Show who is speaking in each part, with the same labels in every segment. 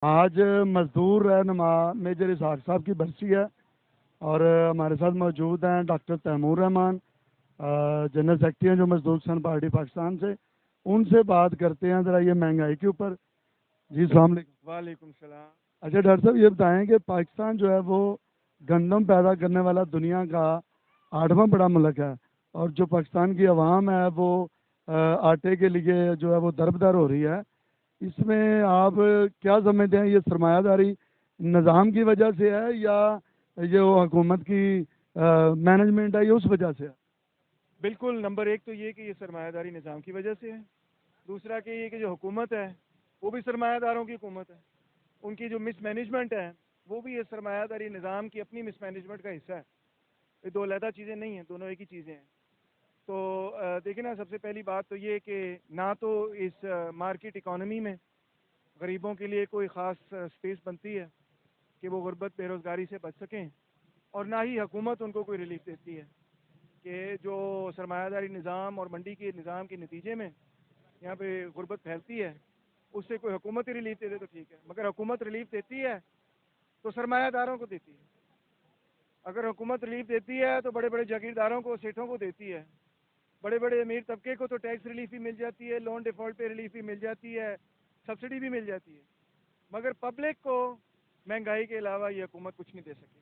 Speaker 1: آج مزدور رہنما میجر اسحاق صاحب کی برسی ہے اور ہمارے ساتھ موجود ہیں ڈاکٹر تیمور رحمان، جنرل سیکرٹری ہیں جو مزدور کسان پارٹی پاکستان سے. ان سے بات کرتے ہیں ذرا یہ مہنگائی کے اوپر. جی السلام علیکم.
Speaker 2: وعلیکم السلام.
Speaker 1: اچھا ڈاکٹر صاحب یہ بتائیں کہ پاکستان جو ہے وہ گندم پیدا کرنے والا دنیا کا 8واں بڑا ملک ہے، اور جو پاکستان کی عوام ہے وہ آٹے کے لیے جو ہے وہ دربدر ہو رہی ہے. اس میں آپ کیا سمجھتے ہیں، یہ سرمایہ داری نظام کی وجہ سے ہے یا یہ حکومت کی مینجمنٹ ہے، یہ اس وجہ سے ہے؟
Speaker 2: بالکل، نمبر ایک تو یہ کہ یہ سرمایہ داری نظام کی وجہ سے ہے. دوسرا کہ یہ کہ جو حکومت ہے وہ بھی سرمایہ داروں کی حکومت ہے. ان کی جو مس مینجمنٹ ہے وہ بھی یہ سرمایہ داری نظام کی اپنی مس مینجمنٹ کا حصہ ہے. یہ دو علیحدہ چیزیں نہیں ہیں، دونوں ایک ہی چیزیں ہیں. تو دیکھیں نا، سب سے پہلی بات تو یہ کہ نہ تو اس مارکیٹ اکانومی میں غریبوں کے لیے کوئی خاص اسپیس بنتی ہے کہ وہ غربت بے روزگاری سے بچ سکیں، اور نہ ہی حکومت ان کو کوئی ریلیف دیتی ہے کہ جو سرمایہ داری نظام اور منڈی کے نظام کے نتیجے میں یہاں پہ غربت پھیلتی ہے، اس سے کوئی حکومت ہی ریلیف دے دے تو ٹھیک ہے. مگر حکومت ریلیف دیتی ہے تو سرمایہ داروں کو دیتی ہے. اگر حکومت ریلیف دیتی ہے تو بڑے بڑے جاگیرداروں کو، سیٹھوں کو دیتی ہے. بڑے بڑے امیر طبقے کو تو ٹیکس ریلیف بھی مل جاتی ہے، لون ڈیفالٹ پہ ریلیف بھی مل جاتی ہے، سبسڈی بھی مل جاتی ہے. مگر پبلک کو مہنگائی کے علاوہ یہ حکومت کچھ نہیں دے سکی.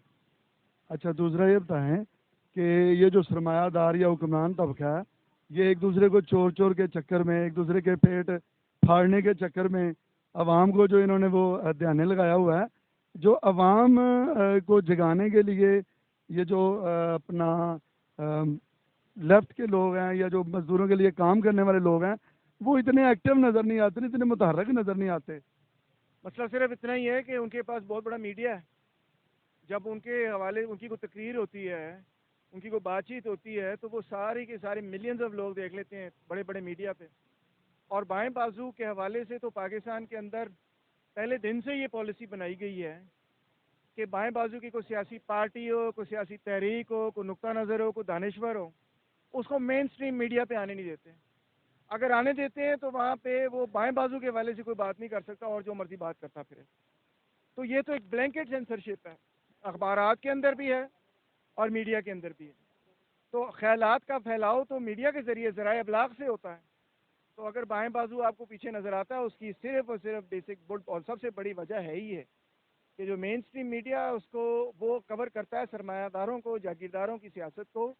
Speaker 1: اچھا دوسرا یہ بتائیں کہ یہ جو سرمایہ دار یا حکمران طبقہ ہے، یہ ایک دوسرے کو چور چور کے چکر میں، ایک دوسرے کے پیٹ پھاڑنے کے چکر میں عوام کو جو انہوں نے وہ دھیانے لگایا ہوا ہے، جو عوام کو جگانے کے لیے یہ جو اپنا لیفٹ کے لوگ ہیں یا جو مزدوروں کے لیے کام کرنے والے لوگ ہیں، وہ اتنے ایکٹیو نظر نہیں آتے، اتنے متحرک نظر نہیں آتے.
Speaker 2: مسئلہ صرف اتنا ہی ہے کہ ان کے پاس بہت بڑا میڈیا ہے. جب ان کے حوالے ان کی کوئی تقریر ہوتی ہے، ان کی کوئی بات چیت ہوتی ہے، تو وہ ساری کے سارے ملینز آف لوگ دیکھ لیتے ہیں بڑے بڑے میڈیا پہ. اور بائیں بازو کے حوالے سے تو پاکستان کے اندر پہلے دن سے یہ پالیسی بنائی گئی ہے کہ بائیں بازو کی کوئی سیاسی پارٹی ہو، کوئی سیاسی تحریک ہو، کوئی نقطہ نظر ہو، کوئی دانشور ہو، اس کو مین سٹریم میڈیا پہ آنے نہیں دیتے. اگر آنے دیتے ہیں تو وہاں پہ وہ بائیں بازو کے حوالے سے کوئی بات نہیں کر سکتا اور جو مرضی بات کرتا پھرے. تو یہ تو ایک بلینکٹ سینسرشپ ہے، اخبارات کے اندر بھی ہے اور میڈیا کے اندر بھی ہے. تو خیالات کا پھیلاؤ تو میڈیا کے ذریعے ذرائع ابلاغ سے ہوتا ہے. تو اگر بائیں بازو آپ کو پیچھے نظر آتا ہے، اس کی صرف اور صرف بیسک اور سب سے بڑی وجہ ہے ہی ہے کہ جو مین سٹریم میڈیا اس کو وہ کور کرتا ہے سرمایہ داروں کو، جاگیرداروں کی سیاست کو،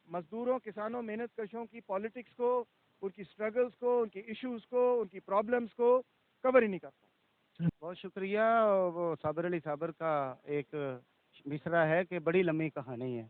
Speaker 2: مزدوروں، کسانوں، محنت کشوں کی پالیٹکس کو، ان کی سٹرگلز کو، ان کی ایشوز کو، ان کی پرابلمز کو کور ہی نہیں کرتا.
Speaker 3: بہت شکریہ. وہ صابر علی صابر کا ایک مصرع ہے کہ بڑی لمبی کہانی ہے.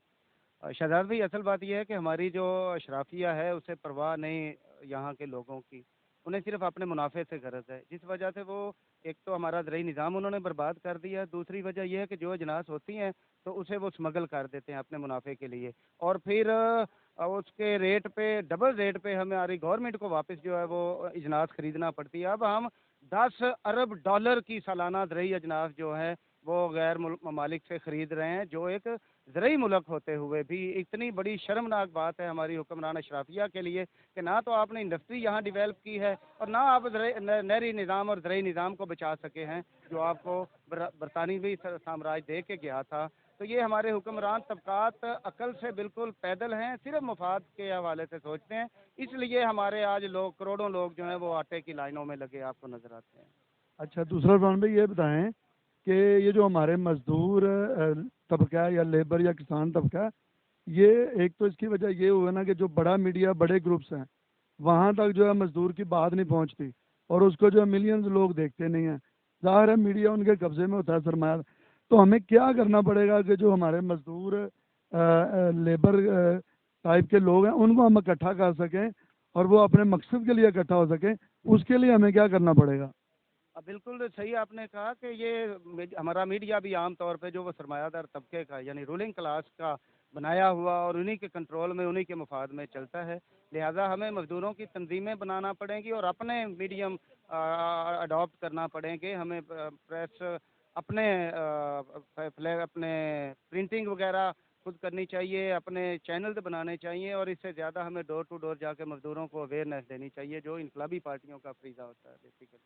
Speaker 3: شہزاد بھائی، اصل بات یہ ہے کہ ہماری جو اشرافیہ ہے اسے پرواہ نہیں یہاں کے لوگوں کی. انہیں صرف اپنے منافع سے غرض ہے، جس وجہ سے وہ ایک تو ہمارا زرعی نظام انہوں نے برباد کر دیا. دوسری وجہ یہ ہے کہ جو اجناس ہوتی ہیں تو اسے وہ اسمگل کر دیتے ہیں اپنے منافع کے لیے، اور پھر اس کے ریٹ پہ، ڈبل ریٹ پہ ہماری گورنمنٹ کو واپس جو ہے وہ اجناس خریدنا پڑتی ہے. اب ہم 10 ارب ڈالر کی سالانہ زرعی اجناس جو ہے وہ غیر ممالک سے خرید رہے ہیں، جو ایک زرعی ملک ہوتے ہوئے بھی اتنی بڑی شرمناک بات ہے ہماری حکمران اشرافیہ کے لیے کہ نہ تو آپ نے انڈسٹری یہاں ڈیولپ کی ہے اور نہ آپ نہری نظام اور زرعی نظام کو بچا سکے ہیں جو آپ کو برطانوی سامراج دے کے گیا تھا. تو یہ ہمارے حکمران طبقات عقل سے بالکل پیدل ہیں، صرف مفاد کے حوالے سے سوچتے ہیں. اس لیے ہمارے آج لوگ، کروڑوں لوگ جو ہیں وہ آٹے کی لائنوں میں لگے آپ کو نظر آتے ہیں.
Speaker 1: اچھا دوسرا رضوان بھائی یہ بتائیں کہ یہ جو ہمارے مزدور طبقہ ہے یا لیبر یا کسان طبقہ ہے، یہ ایک تو اس کی وجہ یہ ہوا نا کہ جو بڑا میڈیا، بڑے گروپس ہیں، وہاں تک جو ہے مزدور کی بات نہیں پہنچتی اور اس کو جو ہے ملینز لوگ دیکھتے نہیں ہیں. ظاہر ہے میڈیا ان کے قبضے میں ہوتا ہے، سرمایہ. تو ہمیں کیا کرنا پڑے گا کہ جو ہمارے مزدور لیبر ٹائپ کے لوگ ہیں ان کو ہم اکٹھا کر سکیں اور وہ اپنے مقصد کے لیے اکٹھا ہو سکیں؟ اس کے لیے ہمیں کیا کرنا پڑے گا؟
Speaker 3: بالکل صحیح آپ نے کہا کہ یہ ہمارا میڈیا بھی عام طور پہ جو وہ سرمایہ دار طبقے کا یعنی رولنگ کلاس کا بنایا ہوا اور انہی کے کنٹرول میں، انہی کے مفاد میں چلتا ہے. لہذا ہمیں مزدوروں کی تنظیمیں بنانا پڑیں گی اور اپنے میڈیم اڈاپٹ کرنا پڑیں گے. ہمیں پریس اپنے اپنے پرنٹنگ وغیرہ خود کرنی چاہیے، اپنے چینلز بنانے چاہیے، اور اس سے زیادہ ہمیں ڈور ٹو ڈور جا کے مزدوروں کو اویئرنیس دینی چاہیے جو انقلابی پارٹیوں کا فریضہ ہوتا ہے بیسیکلی.